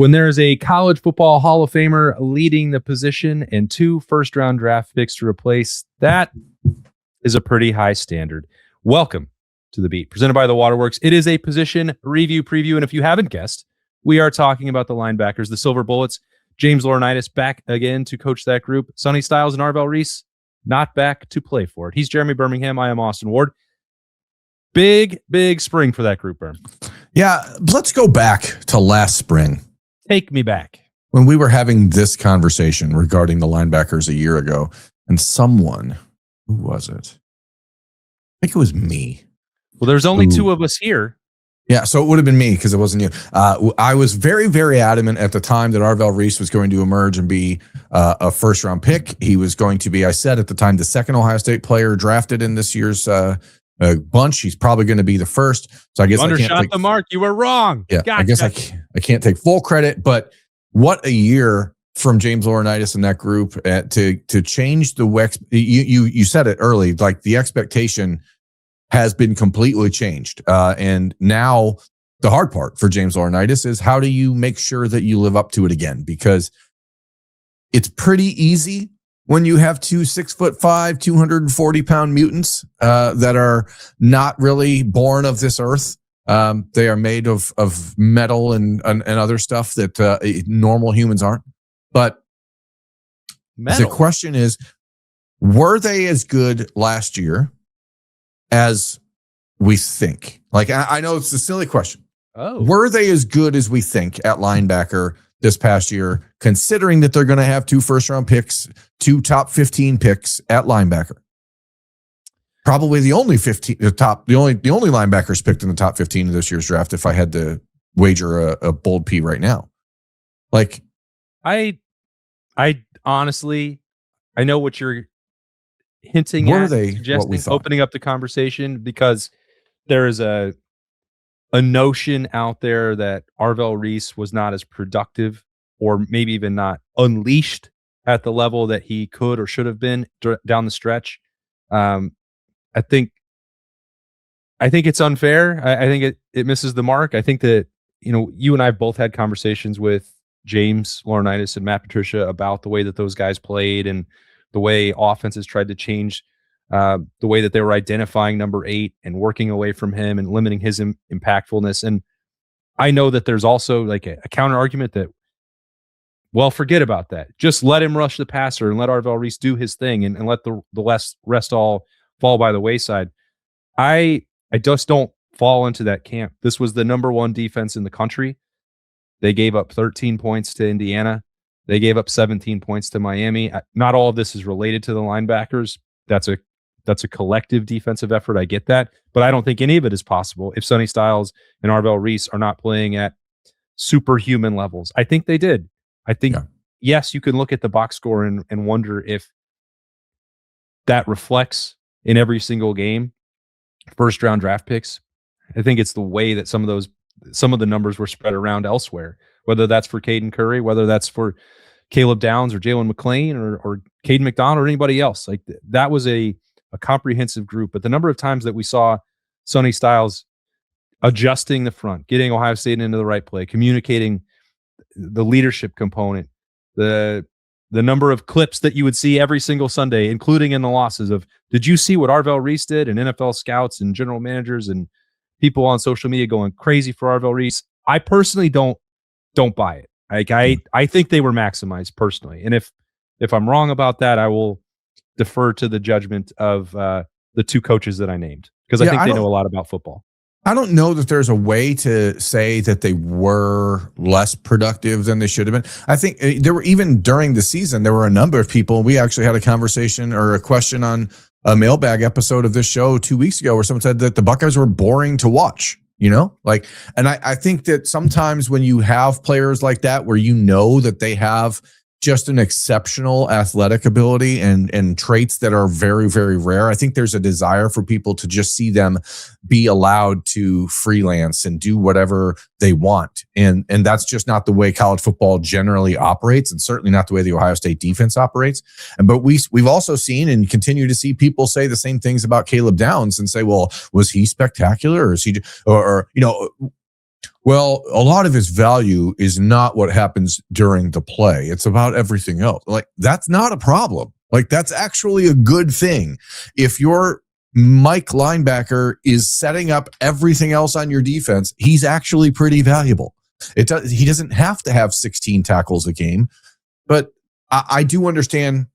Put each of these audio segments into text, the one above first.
When there is a college football Hall of Famer leading the position and 2 first-round draft picks to replace, that is a pretty high standard. Welcome to The Beat, presented by the Waterworks. It is a position review preview, and if you haven't guessed, we are talking about the linebackers, the Silver Bullets. James Laurinaitis back again to coach that group. Sonny Styles and Arvell Reese not back to play for it. He's Jeremy Birmingham. I am Austin Ward. Big spring for that group, Birm. Yeah, let's go back to last spring. Take me back. When we were having this conversation regarding the linebackers a year ago, and someone, who was it? I think it was me. Well, there's only 2 of us here. Yeah, so it would have been me because it wasn't you. I was very, very adamant at the time that Arvell Reese was going to emerge and be a first-round pick. He was going to be, I said at the time, the second Ohio State player drafted in this year's bunch. He's probably going to be the first. So I guess you undershot the mark. You were wrong. Yeah, I guess I can't take full credit, but what a year from James Laurinaitis and that group to change the you said it early, like the expectation has been completely changed. And now the hard part for James Laurinaitis is how do you make sure that you live up to it again? Because it's pretty easy when you have 2 6'5", 240-pound mutants that are not really born of this earth. They are made of metal and other stuff that normal humans aren't. But the question is, were they as good last year as we think? Like, I know it's a silly question. Oh, were they as good as we think at linebacker this past year, considering that they're going to have 2 first-round picks, 2 top 15 picks at linebacker? Probably the only linebackers picked in the top 15 of this year's draft. If I had to wager a bold P right now, like I honestly, I know what you're hinting at, suggesting, opening up the conversation, because there is a notion out there that Arvell Reese was not as productive, or maybe even not unleashed at the level that he could or should have been down the stretch. I think it's unfair. I think it misses the mark. I think that, you and I have both had conversations with James Laurinaitis and Matt Patricia about the way that those guys played and the way offenses tried to change the way that they were identifying number 8 and working away from him and limiting his impactfulness. And I know that there's also like a counter argument that, well, forget about that. Just let him rush the passer and let Arvell Reese do his thing and let the rest all fall by the wayside. I just don't fall into that camp. This was the number 1 defense in the country. They gave up 13 points to Indiana. They gave up 17 points to Miami. Not all of this is related to the linebackers. That's a collective defensive effort. I get that, but I don't think any of it is possible if Sonny Styles and Arvell Reese are not playing at superhuman levels. I think they did. I think, yes, you can look at the box score and wonder if that reflects in every single game first round draft picks. I think it's the way that some of the numbers were spread around elsewhere, whether that's for Caden Curry, whether that's for Caleb Downs or Jalen McClain or Caden McDonald or anybody else. Like that was a comprehensive group. But the number of times that we saw Sonny Styles adjusting the front, getting Ohio State into the right play, communicating the leadership component, the number of clips that you would see every single Sunday, including in the losses of, did you see what Arvell Reese did? And NFL scouts and general managers and people on social media going crazy for Arvell Reese. I personally don't buy it. Like I think they were maximized personally. And if I'm wrong about that, I will defer to the judgment of the 2 coaches that I named, because I think they know a lot about football. I don't know that there's a way to say that they were less productive than they should have been. I think there were, even during the season, there were a number of people. We actually had a conversation or a question on a mailbag episode of this show 2 weeks ago where someone said that the Buckeyes were boring to watch, and I think that sometimes when you have players like that, where that they have just an exceptional athletic ability and traits that are very, very rare. I think there's a desire for people to just see them be allowed to freelance and do whatever they want. And that's just not the way college football generally operates, and certainly not the way the Ohio State defense operates. But we've also seen and continue to see people say the same things about Caleb Downs and say, well, was he spectacular, or is he, or Well, a lot of his value is not what happens during the play. It's about everything else. Like, that's not a problem. Like, that's actually a good thing. If your Mike linebacker is setting up everything else on your defense, he's actually pretty valuable. He doesn't have to have 16 tackles a game, but I do understand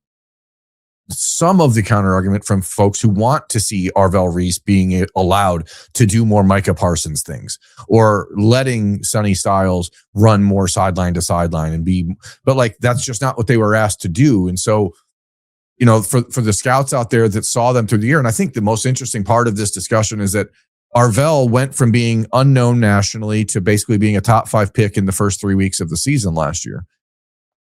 some of the counter argument from folks who want to see Arvell Reese being allowed to do more Micah Parsons things, or letting Sonny Styles run more sideline to sideline but like, that's just not what they were asked to do. And so, for the scouts out there that saw them through the year, and I think the most interesting part of this discussion is that Arvell went from being unknown nationally to basically being a top 5 pick in the first 3 weeks of the season last year.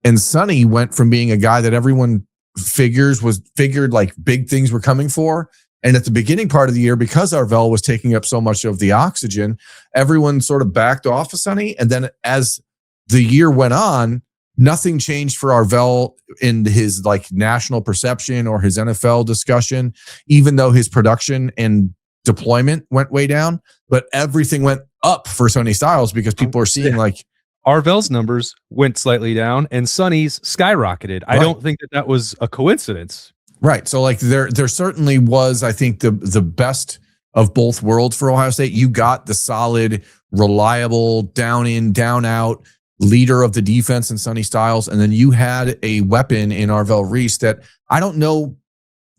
And Sonny went from being a guy that everyone figured like big things were coming for. And at the beginning part of the year, because Arvell was taking up so much of the oxygen, everyone sort of backed off of Sonny. And then as the year went on, nothing changed for Arvell in his like national perception or his NFL discussion, even though his production and deployment went way down, but everything went up for Sonny Styles because people are seeing like Arvell's numbers went slightly down and Sonny's skyrocketed. Right. I don't think that was a coincidence. Right. So like there certainly was, I think, the best of both worlds for Ohio State. You got the solid, reliable, down in, down out leader of the defense in Sonny Styles. And then you had a weapon in Arvell Reese that I don't know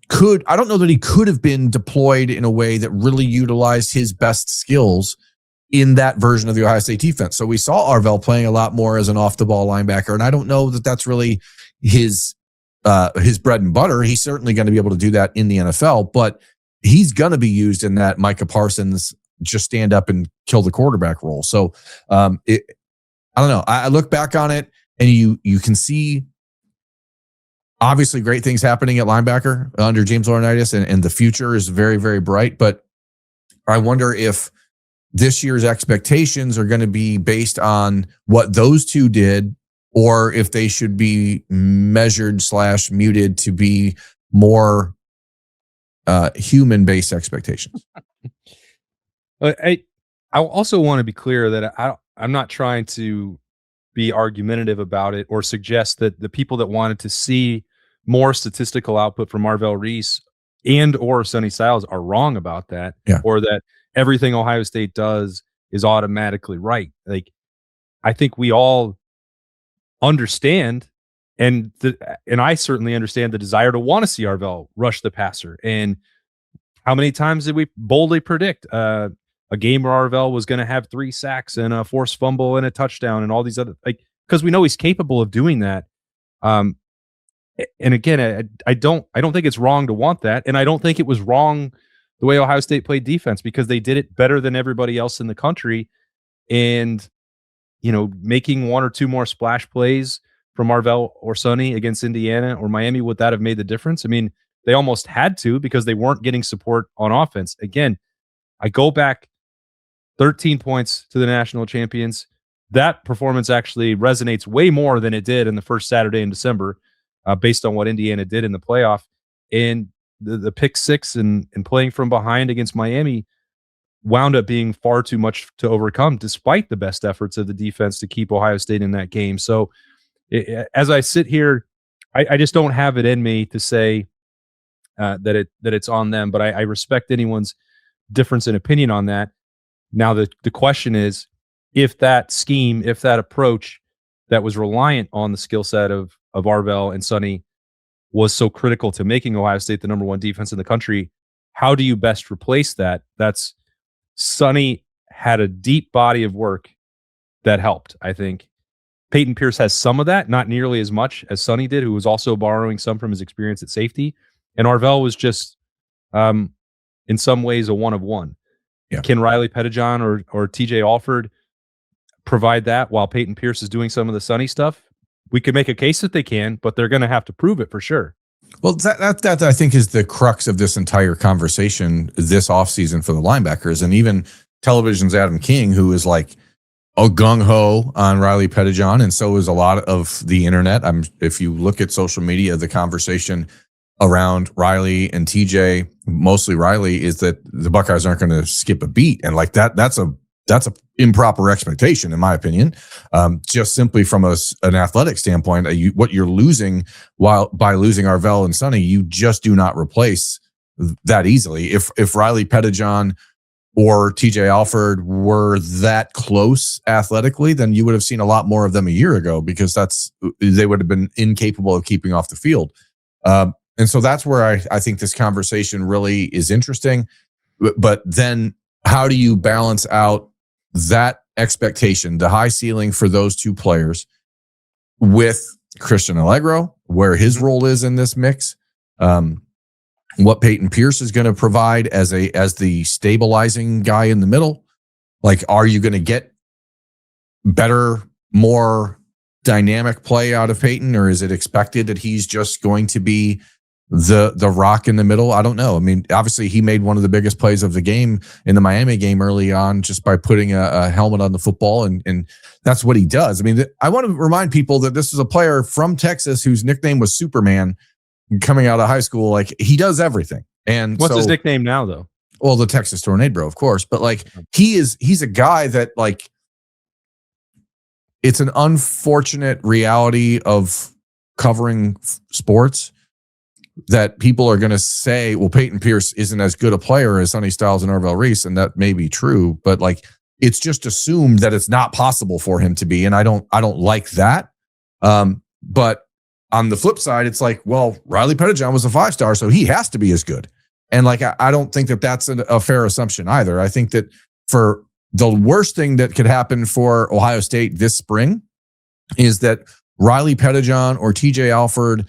that he could have been deployed in a way that really utilized his best skills in that version of the Ohio State defense. So we saw Arvell playing a lot more as an off-the-ball linebacker, and I don't know that that's really his bread and butter. He's certainly going to be able to do that in the NFL, but he's going to be used in that Micah Parsons just stand up and kill the quarterback role. So I don't know. I look back on it, and you can see obviously great things happening at linebacker under James Laurinaitis, and the future is very, very bright. But I wonder if this year's expectations are going to be based on what those two did, or if they should be measured/muted to be more human-based expectations. I also want to be clear that I'm not trying to be argumentative about it or suggest that the people that wanted to see more statistical output from Arvell Reese and or Sonny Styles are wrong about that, or that everything Ohio State does is automatically right. Like, I think we all understand, and I certainly understand the desire to want to see Arvell rush the passer. And how many times did we boldly predict a game where Arvell was going to have 3 sacks and a forced fumble and a touchdown and all these other, like, because we know he's capable of doing that. And again, I don't think it's wrong to want that, and I don't think it was wrong the way Ohio State played defense, because they did it better than everybody else in the country. And, making 1 or 2 more splash plays from Arvell or Sonny against Indiana or Miami, would that have made the difference? I mean, they almost had to, because they weren't getting support on offense. Again, I go back 13 points to the national champions. That performance actually resonates way more than it did in the first Saturday in December, based on what Indiana did in the playoff. And the pick 6 and playing from behind against Miami wound up being far too much to overcome, despite the best efforts of the defense to keep Ohio State in that game. So as I sit here, I just don't have it in me to say that it's on them, but I respect anyone's difference in opinion on that. Now, the question is, if that scheme, if that approach that was reliant on the skill set of Arvell and Sonny was so critical to making Ohio State the number 1 defense in the country, how do you best replace that? That's Sonny had a deep body of work that helped, I think. Peyton Pierce has some of that, not nearly as much as Sonny did, who was also borrowing some from his experience at safety. And Arvell was just, in some ways, a one of one. Yeah. Can Riley Pettijohn or TJ Alford provide that while Peyton Pierce is doing some of the Sonny stuff? We could make a case that they can, but they're going to have to prove it for sure. Well, that I think is the crux of this entire conversation this offseason for the linebackers. And even Television's Adam King, who is like a gung-ho on Riley Pettijohn, and so is a lot of the internet. If you look at social media, the conversation around Riley and TJ, mostly Riley, is that the Buckeyes aren't going to skip a beat. And like that's a that's an improper expectation, in my opinion. Just simply from an athletic standpoint, what you're losing by losing Arvell and Sonny, you just do not replace that easily. If Riley Pettijohn or TJ Alford were that close athletically, then you would have seen a lot more of them a year ago, because they would have been incapable of keeping off the field. And so that's where I think this conversation really is interesting. But then how do you balance out that expectation, the high ceiling for those two players, with Christian Allegro, where his role is in this mix? What Peyton Pierce is going to provide as the stabilizing guy in the middle. Like, are you going to get better, more dynamic play out of Peyton, or is it expected that he's just going to be the rock in the middle? I don't know. I mean, obviously he made one of the biggest plays of the game in the Miami game early on, just by putting a helmet on the football. And that's what he does. I mean, I want to remind people that this is a player from Texas whose nickname was Superman coming out of high school. Like, he does everything. And what's his nickname now, though? Well, the Texas Tornado, of course. But like, he's a guy that, like, it's an unfortunate reality of covering sports that people are going to say, well, Peyton Pierce isn't as good a player as Sonny Styles and Arvell Reese. And that may be true, but like, it's just assumed that it's not possible for him to be. And I don't like that. But on the flip side, it's like, well, Riley Pettijohn was a 5-star, so he has to be as good. And like, I don't think that that's a fair assumption either. I think that for the worst thing that could happen for Ohio State this spring is that Riley Pettijohn or TJ Alford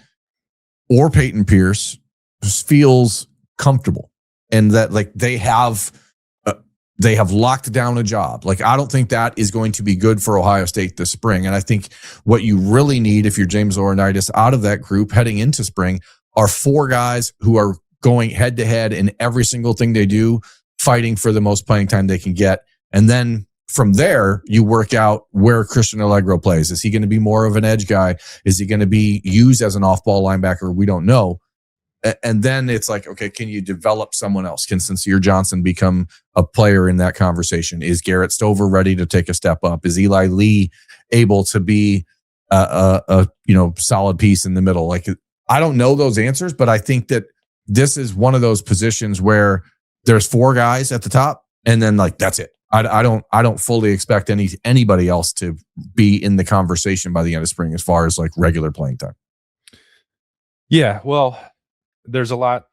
or Peyton Pierce feels comfortable, and that like they have locked down a job. Like, I don't think that is going to be good for Ohio State this spring. And I think what you really need, if you're James Laurinaitis, out of that group heading into spring, are 4 guys who are going head to head in every single thing they do, fighting for the most playing time they can get. And then from there, you work out where Christian Allegro plays. Is he going to be more of an edge guy? Is he going to be used as an off-ball linebacker? We don't know. And then it's like, okay, can you develop someone else? Can Sincere Johnson become a player in that conversation? Is Garrett Stover ready to take a step up? Is Eli Lee able to be a solid piece in the middle? Like, I don't know those answers, but I think that this is one of those positions where there's 4 guys at the top, and then like, that's it. I don't fully expect anybody else to be in the conversation by the end of spring as far as like regular playing time. Yeah, well, there's a lot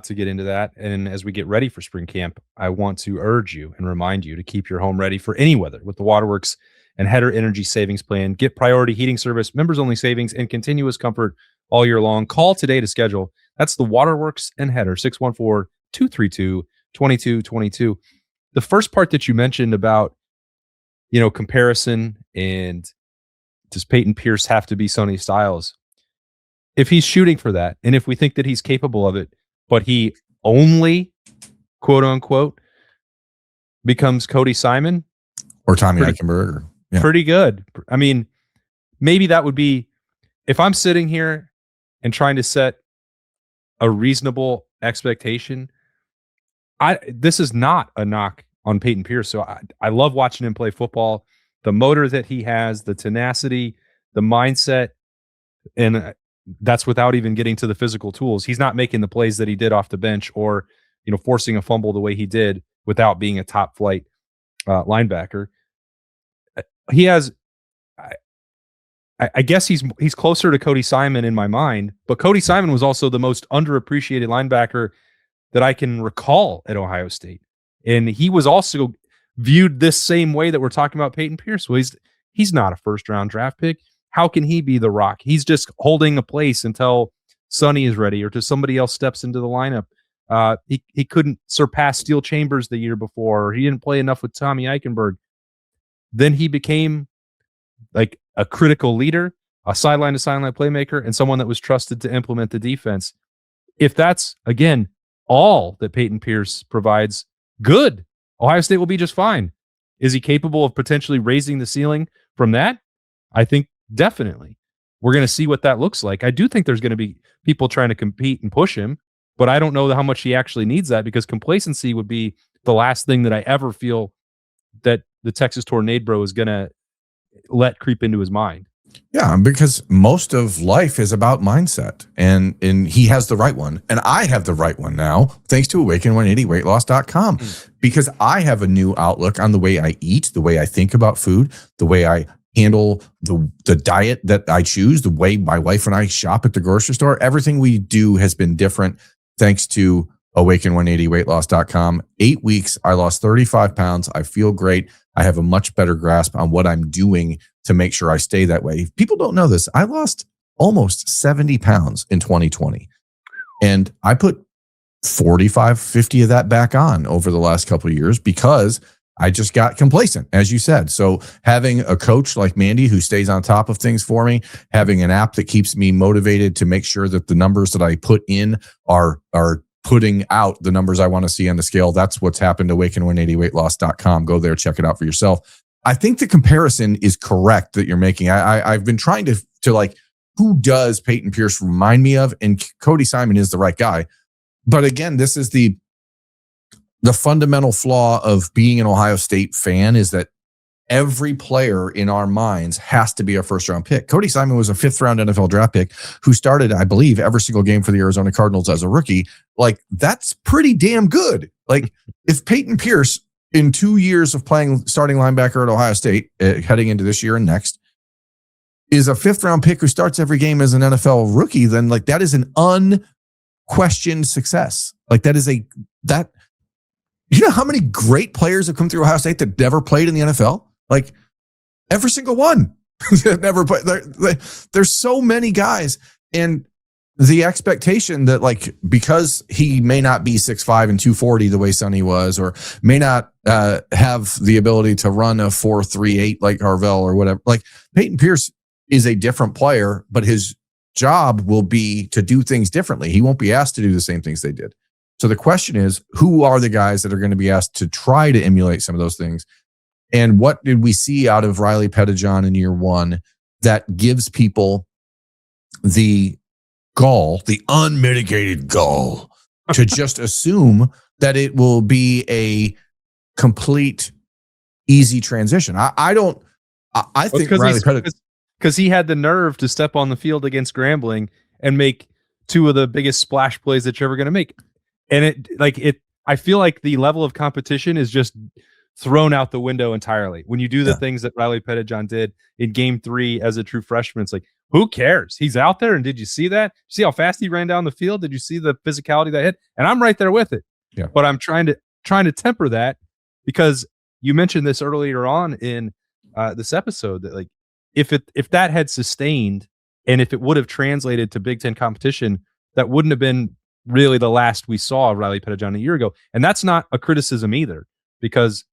to get into that. And as we get ready for spring camp, I want to urge you and remind you to keep your home ready for any weather with the Waterworks and Hetter Energy Savings Plan. Get priority heating service, members only savings, and continuous comfort all year long. Call today to schedule. That's the Waterworks and Hetter, 614-232-2222. The first part that you mentioned about, comparison and does Peyton Pierce have to be Sonny Styles? If he's shooting for that, and if we think that he's capable of it, but he only, quote unquote, becomes Cody Simon or Tommy Eichenberg, pretty good. I mean, maybe that would be, if I'm sitting here and trying to set a reasonable expectation, this is not a knock on Peyton Pierce. So I love watching him play football. The motor that he has, the tenacity, the mindset, and that's without even getting to the physical tools. He's not making the plays that he did off the bench, or forcing a fumble the way he did without being a top flight linebacker. He has, I guess he's closer to Cody Simon in my mind, but Cody Simon was also the most underappreciated linebacker that I can recall at Ohio State. And he was also viewed this same way that we're talking about Peyton Pierce. Well, he's not a first-round draft pick. How can he be the rock? He's just holding a place until Sonny is ready or till somebody else steps into the lineup. He couldn't surpass Steel Chambers the year before, or he didn't play enough with Tommy Eichenberg. Then he became like a critical leader, a sideline-to-sideline playmaker, and someone that was trusted to implement the defense. If that's, again, all that Peyton Pierce provides, good. Ohio State will be just fine. Is he capable of potentially raising the ceiling from that? I think definitely. We're going to see what that looks like. I do think there's going to be people trying to compete and push him, but I don't know how much he actually needs that, because complacency would be the last thing that I ever feel that the Texas Tornado is going to let creep into his mind. Yeah, because most of life is about mindset, and he has the right one, and I have the right one now, thanks to Awaken180weightloss.com, because I have a new outlook on the way I eat, the way I think about food, the way I handle the diet that I choose, the way my wife and I shop at the grocery store. Everything we do has been different thanks to Awaken180weightloss.com. 8 weeks, I lost 35 pounds. I feel great. I have a much better grasp on what I'm doing to make sure I stay that way. People don't know this. I lost almost 70 pounds in 2020. And I put 45, 50 of that back on over the last couple of years because I just got complacent, as you said. So having a coach like Mandy who stays on top of things for me, having an app that keeps me motivated to make sure that the numbers that I put in are putting out the numbers I want to see on the scale. That's what's happened to Awaken180weightloss.com. Go there, check it out for yourself. I think the comparison is correct that you're making. I've been trying to like, who does Peyton Pierce remind me of? And Cody Simon is the right guy. But again, this is the fundamental flaw of being an Ohio State fan, is that every player in our minds has to be a first-round pick. Cody Simon was a fifth-round NFL draft pick who started, I believe, every single game for the Arizona Cardinals as a rookie. Like, that's pretty damn good. Like, if Peyton Pierce, in 2 years of playing starting linebacker at Ohio State, heading into this year and next, is a fifth-round pick who starts every game as an NFL rookie, then like that is an unquestioned success. Like, that is you know how many great players have come through Ohio State that never played in the NFL? Like, every single one never played. There's so many guys, and the expectation that, like, because he may not be 6'5" and 240 the way Sonny was, or may not have the ability to run a 4.38 like Harvell or whatever. Like, Peyton Pierce is a different player, but his job will be to do things differently. He won't be asked to do the same things they did. So the question is, who are the guys that are going to be asked to try to emulate some of those things? And what did we see out of Riley Pettijohn in year one that gives people the gall, the unmitigated gall, to just assume that it will be a complete easy transition? I think Riley Pettijohn, because he had the nerve to step on the field against Grambling and make two of the biggest splash plays that you're ever going to make. And I feel like the level of competition is just thrown out the window entirely. When you do the things that Riley Pettijohn did in game 3 as a true freshman, it's like, who cares? He's out there. And did you see that? See how fast he ran down the field? Did you see the physicality that hit? And I'm right there with it. Yeah. But I'm trying to temper that, because you mentioned this earlier on in this episode, that like, if that had sustained, and if it would have translated to Big Ten competition, that wouldn't have been really the last we saw of Riley Pettijohn a year ago. And that's not a criticism either, because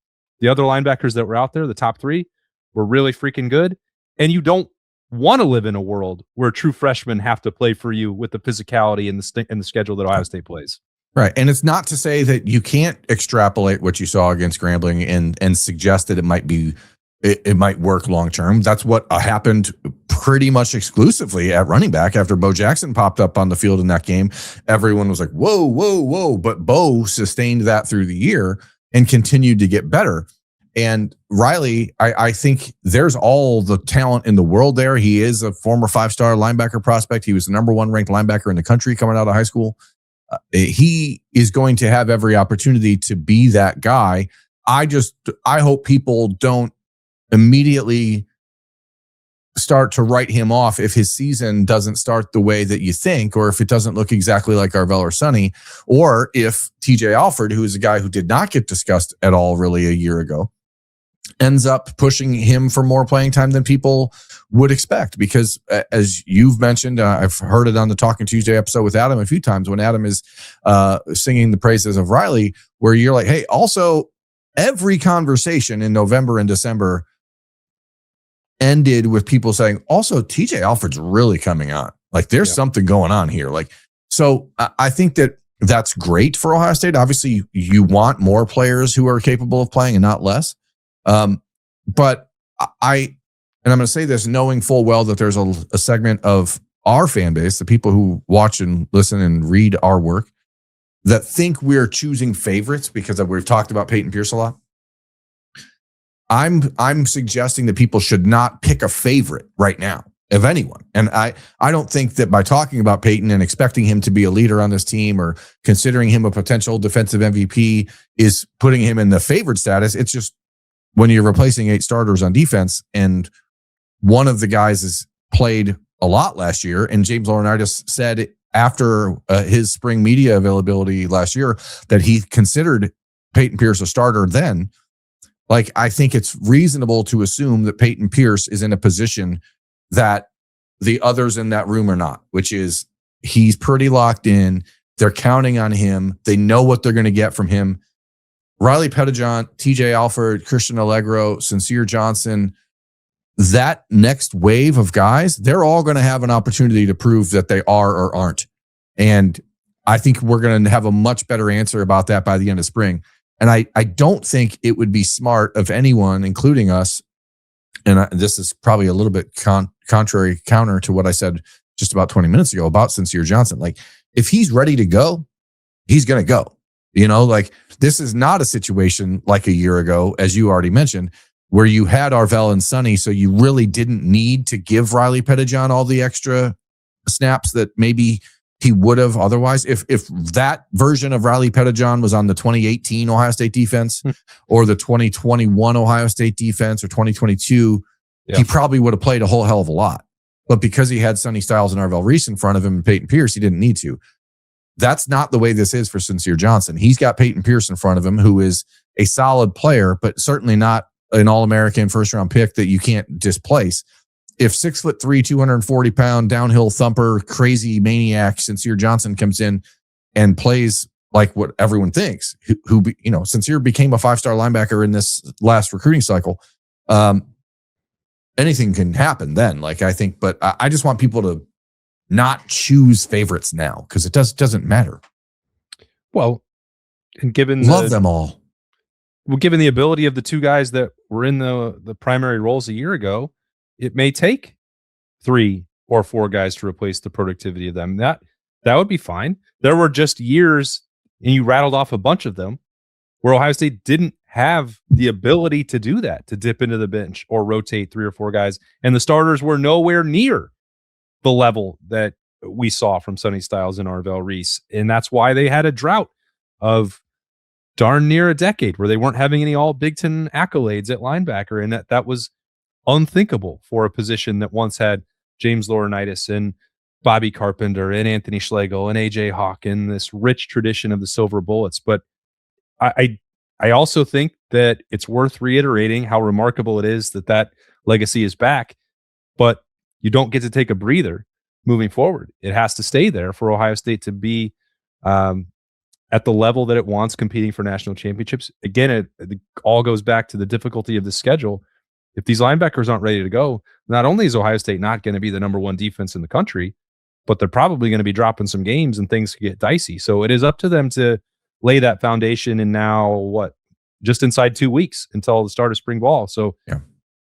the other linebackers that were out there, the top 3, were really freaking good. And you don't want to live in a world where true freshmen have to play for you with the physicality and the schedule that Ohio State plays. Right. And it's not to say that you can't extrapolate what you saw against Grambling and suggest that it might work long term. That's what happened pretty much exclusively at running back after Bo Jackson popped up on the field in that game. Everyone was like, whoa, whoa, whoa. But Bo sustained that through the year and continued to get better. And Riley, I think there's all the talent in the world there. He is a former 5-star linebacker prospect. He was the number 1 ranked linebacker in the country coming out of high school. He is going to have every opportunity to be that guy. I hope people don't immediately start to write him off if his season doesn't start the way that you think, or if it doesn't look exactly like Arvell or Sonny, or if TJ Alford, who is a guy who did not get discussed at all really a year ago, ends up pushing him for more playing time than people would expect. Because as you've mentioned, I've heard it on the Talking Tuesday episode with Adam a few times, when Adam is singing the praises of Riley, where you're like, hey, also every conversation in November and December ended with people saying, also, TJ Alford's really coming on. Like, there's something going on here. Like, so I think that that's great for Ohio State. Obviously, you want more players who are capable of playing and not less. But I'm going to say this knowing full well that there's a segment of our fan base, the people who watch and listen and read our work, that think we're choosing favorites because we've talked about Peyton Pierce a lot. I'm suggesting that people should not pick a favorite right now of anyone. And I don't think that by talking about Peyton and expecting him to be a leader on this team or considering him a potential defensive MVP is putting him in the favored status. It's just when you're replacing 8 starters on defense and one of the guys has played a lot last year, and James Laurinaitis said after his spring media availability last year that he considered Peyton Pierce a starter then. Like, I think it's reasonable to assume that Peyton Pierce is in a position that the others in that room are not, which is he's pretty locked in. They're counting on him. They know what they're going to get from him. Riley Pettijohn, TJ Alford, Christian Allegro, Sincere Johnson, that next wave of guys, they're all going to have an opportunity to prove that they are or aren't. And I think we're going to have a much better answer about that by the end of spring. And I don't think it would be smart of anyone, including us, and this is probably a little bit counter to what I said just about 20 minutes ago about Sincere Johnson. Like, if he's ready to go, he's going to go. You know, like, this is not a situation like a year ago, as you already mentioned, where you had Arvell and Sonny, so you really didn't need to give Riley Pettijohn all the extra snaps that maybe he would have otherwise. If that version of Riley Pettijohn was on the 2018 Ohio State defense or the 2021 Ohio State defense or 2022, he probably would have played a whole hell of a lot. But because he had Sonny Styles and Arvell Reese in front of him and Peyton Pierce, he didn't need to. That's not the way this is for Sincere Johnson. He's got Peyton Pierce in front of him, who is a solid player, but certainly not an All-American first-round pick that you can't displace. If 6'3", 240-pound downhill thumper, crazy maniac Sincere Johnson comes in and plays like what everyone thinks, who Sincere became a 5-star linebacker in this last recruiting cycle. Anything can happen then. Like, I think, but I just want people to not choose favorites now because it doesn't matter. Well, and love them all. Well, given the ability of the 2 guys that were in the primary roles a year ago, it may take 3 or 4 guys to replace the productivity of them. That would be fine. There were just years, and you rattled off a bunch of them, where Ohio State didn't have the ability to do that, to dip into the bench or rotate 3 or 4 guys. And the starters were nowhere near the level that we saw from Sonny Styles and Arvell Reese. And that's why they had a drought of darn near a decade where they weren't having any all Big Ten accolades at linebacker. And that was unthinkable for a position that once had James Laurinaitis and Bobby Carpenter and Anthony Schlegel and AJ Hawk and this rich tradition of the Silver Bullets. But I also think that it's worth reiterating how remarkable it is that legacy is back, but you don't get to take a breather moving forward. It has to stay there for Ohio State to be at the level that it wants, competing for national championships. Again, it all goes back to the difficulty of the schedule. If these linebackers aren't ready to go, not only is Ohio State not going to be the number 1 defense in the country, but they're probably going to be dropping some games and things get dicey. So it is up to them to lay that foundation in now, just inside 2 weeks until the start of spring ball. So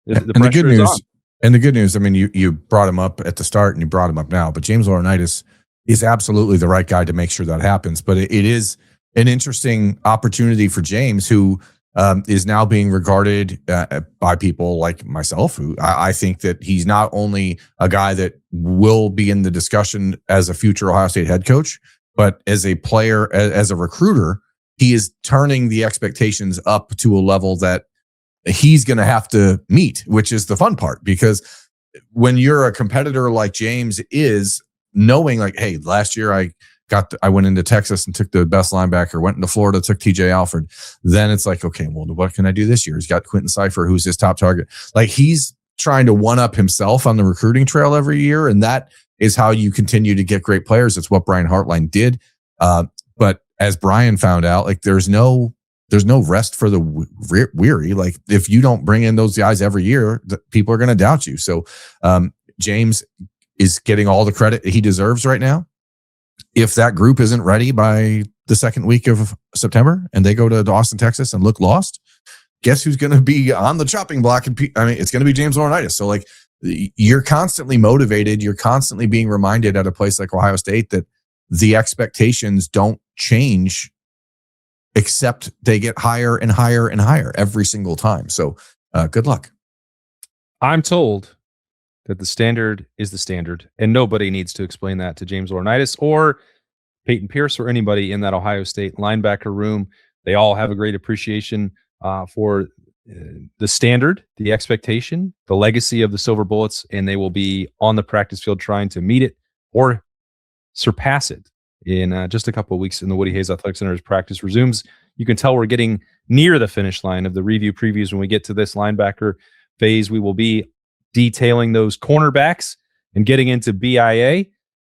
the pressure is on. And the good news, I mean, you brought him up at the start and you brought him up now, but James Laurinaitis is absolutely the right guy to make sure that happens. But it is an interesting opportunity for James, who is now being regarded by people like myself, who I think that he's not only a guy that will be in the discussion as a future Ohio State head coach, but as a player, as a recruiter, he is turning the expectations up to a level that he's going to have to meet, which is the fun part. Because when you're a competitor like James is, knowing like, hey, last year I went into Texas and took the best linebacker, went into Florida, took TJ Alford. Then it's like, okay, well, what can I do this year? He's got Quentin Cypher, who's his top target. Like, he's trying to one-up himself on the recruiting trail every year. And that is how you continue to get great players. It's what Brian Hartline did. But as Brian found out, like, there's no rest for the weary. Like, if you don't bring in those guys every year, people are going to doubt you. So James is getting all the credit he deserves right now. If that group isn't ready by the second week of September and they go to Austin, Texas and look lost, guess who's going to be on the chopping block? It's going to be James Laurinaitis. So, like, you're constantly motivated. You're constantly being reminded at a place like Ohio State that the expectations don't change, except they get higher and higher and higher every single time. So Good luck. I'm told that the standard is the standard, and nobody needs to explain that to James Laurinaitis or Peyton Pierce or anybody in that Ohio State linebacker room. They all have a great appreciation for the standard, the expectation, the legacy of the Silver Bullets, and they will be on the practice field trying to meet it or surpass it in just a couple of weeks in the Woody Hayes Athletic Center as practice resumes. You can tell we're getting near the finish line of the review previews. When we get to this linebacker phase, we will be detailing those cornerbacks and getting into BIA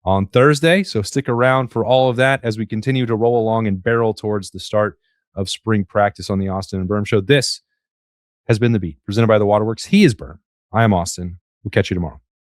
on Thursday. So stick around for all of that as we continue to roll along and barrel towards the start of spring practice on the Austin Birm Show. This has been The Beat, presented by the Waterworks. He is Birm. I am Austin. We'll catch you tomorrow.